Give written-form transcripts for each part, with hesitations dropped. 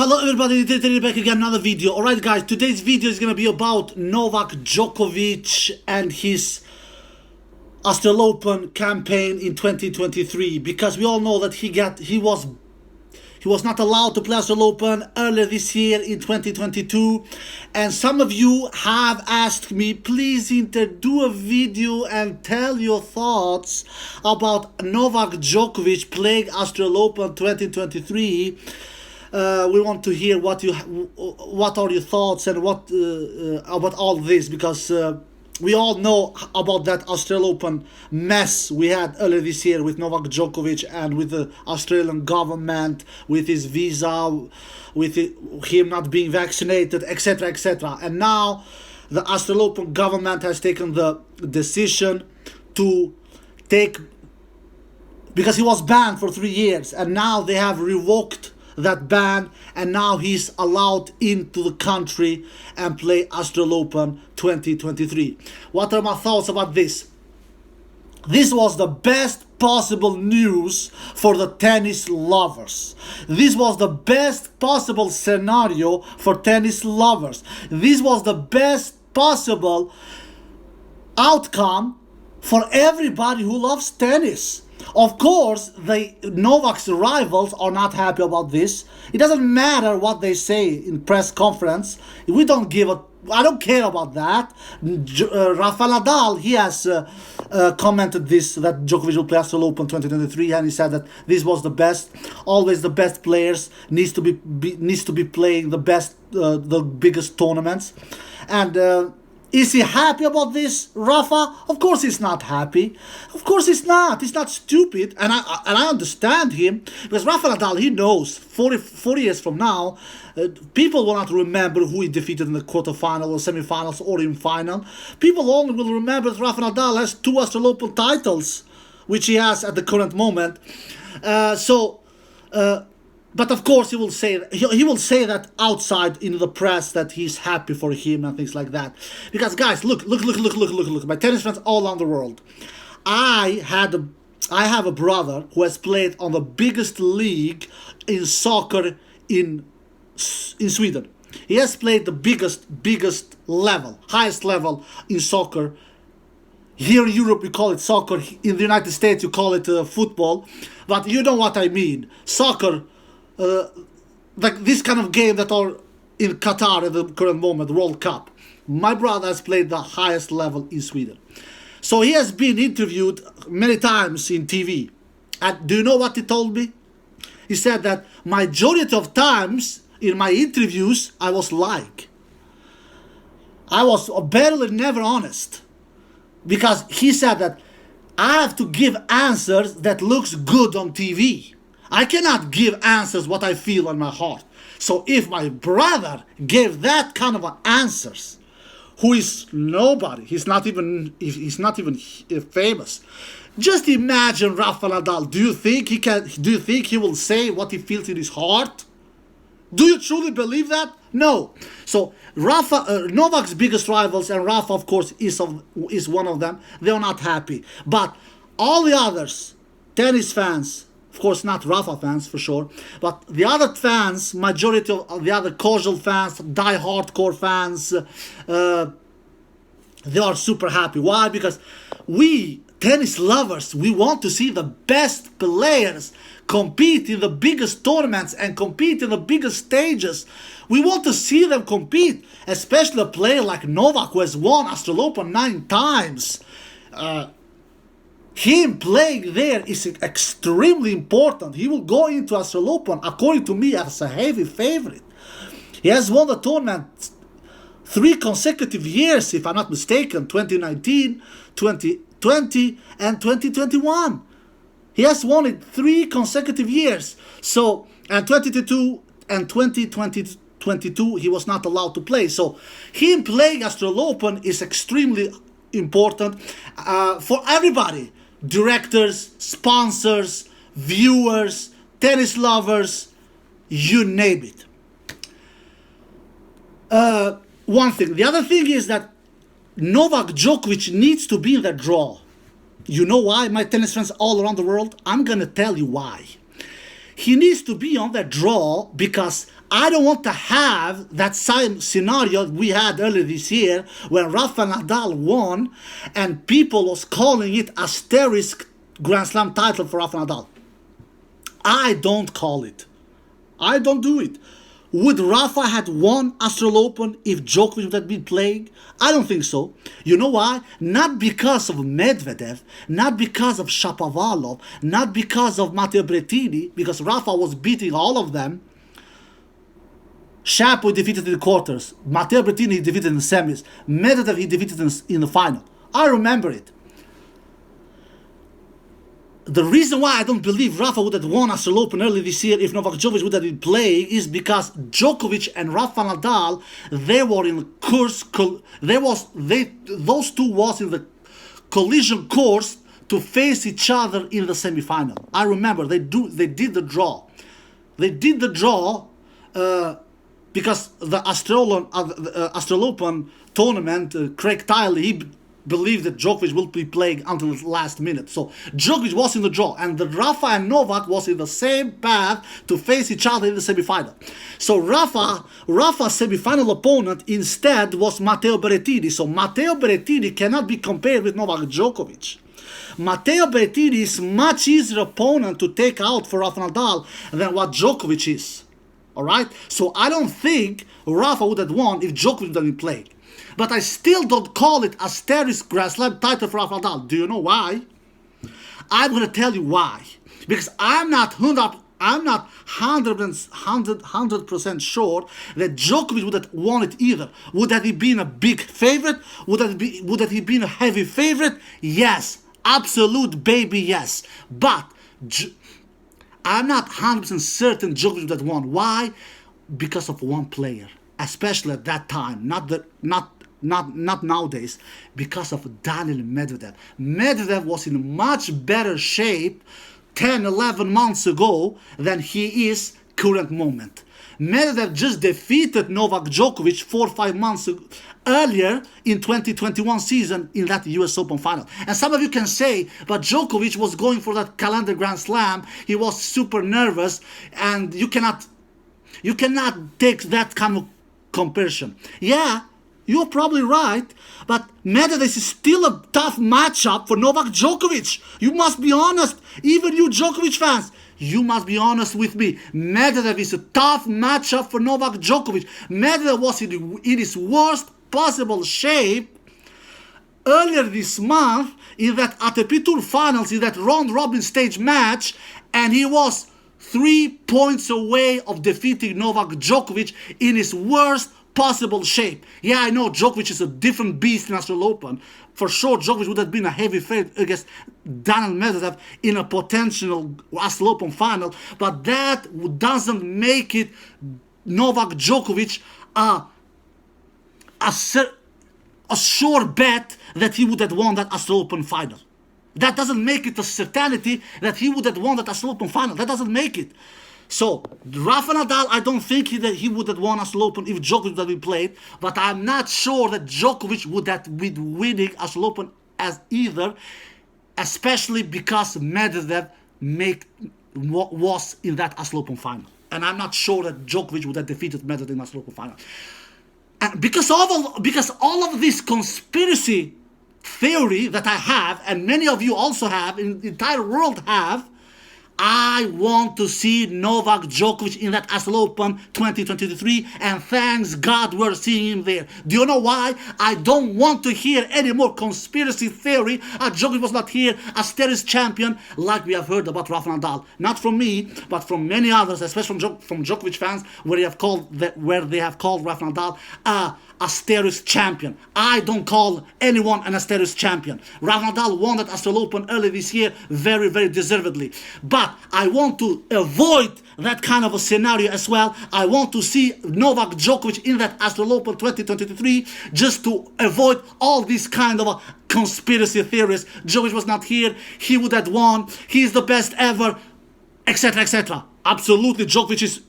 Hello everybody, today back again, another video. Alright guys, today's video is gonna be about Novak Djokovic and his Australian Open campaign in 2023, because we all know that he was not allowed to play Australian Open earlier this year in 2022, and some of you have asked me, please do a video and tell your thoughts about Novak Djokovic playing Australian Open 2023. We want to hear what are your thoughts and what about all this, because we all know about that Australian Open mess we had earlier this year with Novak Djokovic and with the Australian government, with his visa, with him not being vaccinated, etc., etc. And now the Australian Open government has taken the decision to take, because he was banned for 3 years, and now they have revoked that ban, and now he's allowed into the country and play Australian Open 2023. What are my thoughts about this? This was the best possible news for the tennis lovers. This was the best possible scenario for tennis lovers. This was the best possible outcome for everybody who loves tennis. Of course, Novak's rivals are not happy about this. It doesn't matter what they say in press conference. I don't care about that. Rafael Nadal, he has commented this, that Djokovic will play Australian Open 2023, and he said that this was the best. Always the best players needs to be playing the best, the biggest tournaments. And is he happy about this, Rafa? Of course he's not happy. Of course he's not. He's not stupid. And I understand him, because Rafa Nadal, he knows 40 years from now, people will not remember who he defeated in the quarterfinal or semifinals or in final. People only will remember that Rafa Nadal has 2 Australian Open titles, which he has at the current moment. But of course he will say that outside in the press, that he's happy for him and things like that. Because guys, look, my tennis friends all around the world. I have a brother who has played on the biggest league in soccer in Sweden. He has played the biggest level, highest level in soccer. Here in Europe, we call it soccer. In the United States, you call it football. But you know what I mean. Soccer, like this kind of game that are in Qatar at the current moment, World Cup. My brother has played the highest level in Sweden. So he has been interviewed many times in TV. And do you know what he told me? He said that majority of times in my interviews, I was barely never honest. Because he said that I have to give answers that looks good on TV. I cannot give answers what I feel in my heart. So if my brother gave that kind of answers, who is nobody, he's not even famous. Just imagine Rafael Nadal. Do you think he will say what he feels in his heart? Do you truly believe that? No. So Novak's biggest rivals, and Rafa of course is one of them, they are not happy. But all the others, tennis fans, of course not Rafa fans for sure, but the other fans, majority of the other casual fans, die-hardcore fans, they are super happy. Why? Because we, tennis lovers, we want to see the best players compete in the biggest tournaments and compete in the biggest stages. We want to see them compete, especially a player like Novak, who has won Australian Open 9 times. Him playing there is extremely important. He will go into Australian Open, according to me, as a heavy favorite. He has won the tournament 3 consecutive years, if I'm not mistaken, 2019, 2020, and 2021. He has won it 3 consecutive years. So, and 2022 and 2022, he was not allowed to play. So, him playing Australian Open is extremely important for everybody. Directors, sponsors, viewers, tennis lovers, you name it. One thing. The other thing is that Novak Djokovic needs to be in the draw. You know why, my tennis friends all around the world? I'm gonna tell you why. he needs to be on that draw, because I don't want to have that same scenario we had earlier this year when Rafa Nadal won and people was calling it asterisk Grand Slam title for Rafa Nadal. I don't call it. I don't do it. Would Rafa had won Australian Open if Djokovic would have been playing? I don't think so. You know why? Not because of Medvedev, not because of Shapovalov, not because of Matteo Berrettini, because Rafa was beating all of them. Shapo defeated in the quarters. Matteo Berrettini he defeated in the semis. Medvedev he defeated in the final. I remember it. The reason why I don't believe Rafa would have won Australian Open early this year if Novak Djokovic would have been playing is because Djokovic and Rafa Nadal, they were in course. Those two was in the collision course to face each other in the semi-final. I remember they did the draw. They did the draw because the Australian Open tournament, Craig Tiley, he believe that Djokovic will be playing until the last minute. So Djokovic was in the draw, and the Rafa and Novak was in the same path to face each other in the semi-final. So Rafa's semi-final opponent instead was Matteo Berrettini. So Matteo Berrettini cannot be compared with Novak Djokovic. Matteo Berrettini is much easier opponent to take out for Rafa Nadal than what Djokovic is. Alright? So I don't think Rafa would have won if Djokovic would have been playing. But I still don't call it asterisk Grand Slam title for Rafa Nadal. Do you know why? I'm going to tell you why. Because I'm not 100% sure that Djokovic would have won it either. Would have he been a big favorite? Would have he been a heavy favorite? Yes. Absolute baby yes. But I'm not 100% certain Djokovic would have won. Why? Because of one player. Especially at that time, not nowadays, because of Daniil Medvedev. Medvedev was in much better shape 10, 11 months ago than he is current moment. Medvedev just defeated Novak Djokovic 4 or 5 months earlier in 2021 season in that US Open final. And some of you can say, but Djokovic was going for that calendar Grand Slam, he was super nervous, and you cannot take that kind of comparison. Yeah, you're probably right, but Medvedev is still a tough matchup for Novak Djokovic. You must be honest, even you Djokovic fans, you must be honest with me. Medvedev is a tough matchup for Novak Djokovic. Medvedev was in his worst possible shape earlier this month in that ATP Tour Finals, in that round-robin stage match, and he was 3 points away of defeating Novak Djokovic in his worst possible shape. Yeah, I know Djokovic is a different beast in Australian Open. For sure, Djokovic would have been a heavy favorite against Daniil Medvedev in a potential Australian Open final, but that doesn't make it Novak Djokovic a sure bet that he would have won that Australian Open final. That doesn't make it a certainty that he would have won that Australian Open final. That doesn't make it. So, Rafa Nadal, I don't think he would have won Australian Open if Djokovic would have been played. But I'm not sure that Djokovic would have been winning Australian Open as either. Especially because Medvedev was in that Australian Open final. And I'm not sure that Djokovic would have defeated Medvedev in the Australian Open final. And because all of this conspiracy theory that I have, and many of you also have, in the entire world have, I want to see Novak Djokovic in that Australian Open 2023, and thanks God we're seeing him there. Do you know why? I don't want to hear any more conspiracy theory. Djokovic was not here as tennis champion like we have heard about Rafa Nadal. Not from me, but from many others, especially from Djokovic fans, where they have called Rafa Nadal asterisk champion. I don't call anyone an asterisk champion. Rafa Nadal won that Australian Open early this year very, very deservedly. But I want to avoid that kind of a scenario as well. I want to see Novak Djokovic in that Australian Open 2023 just to avoid all these kind of conspiracy theories. Djokovic was not here. He would have won. He's the best ever. etc., etc. Absolutely, Djokovic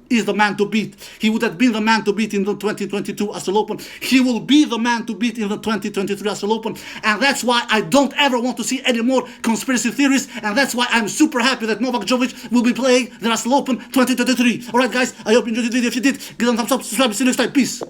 is the man to beat. He would have been the man to beat in the 2022 Australian Open. He will be the man to beat in the 2023 Australian Open. And that's why I don't ever want to see any more conspiracy theories. And that's why I'm super happy that Novak Djokovic will be playing the Australian Open 2023. Alright guys, I hope you enjoyed the video. If you did, give them a thumbs up, subscribe, see you next time. Peace.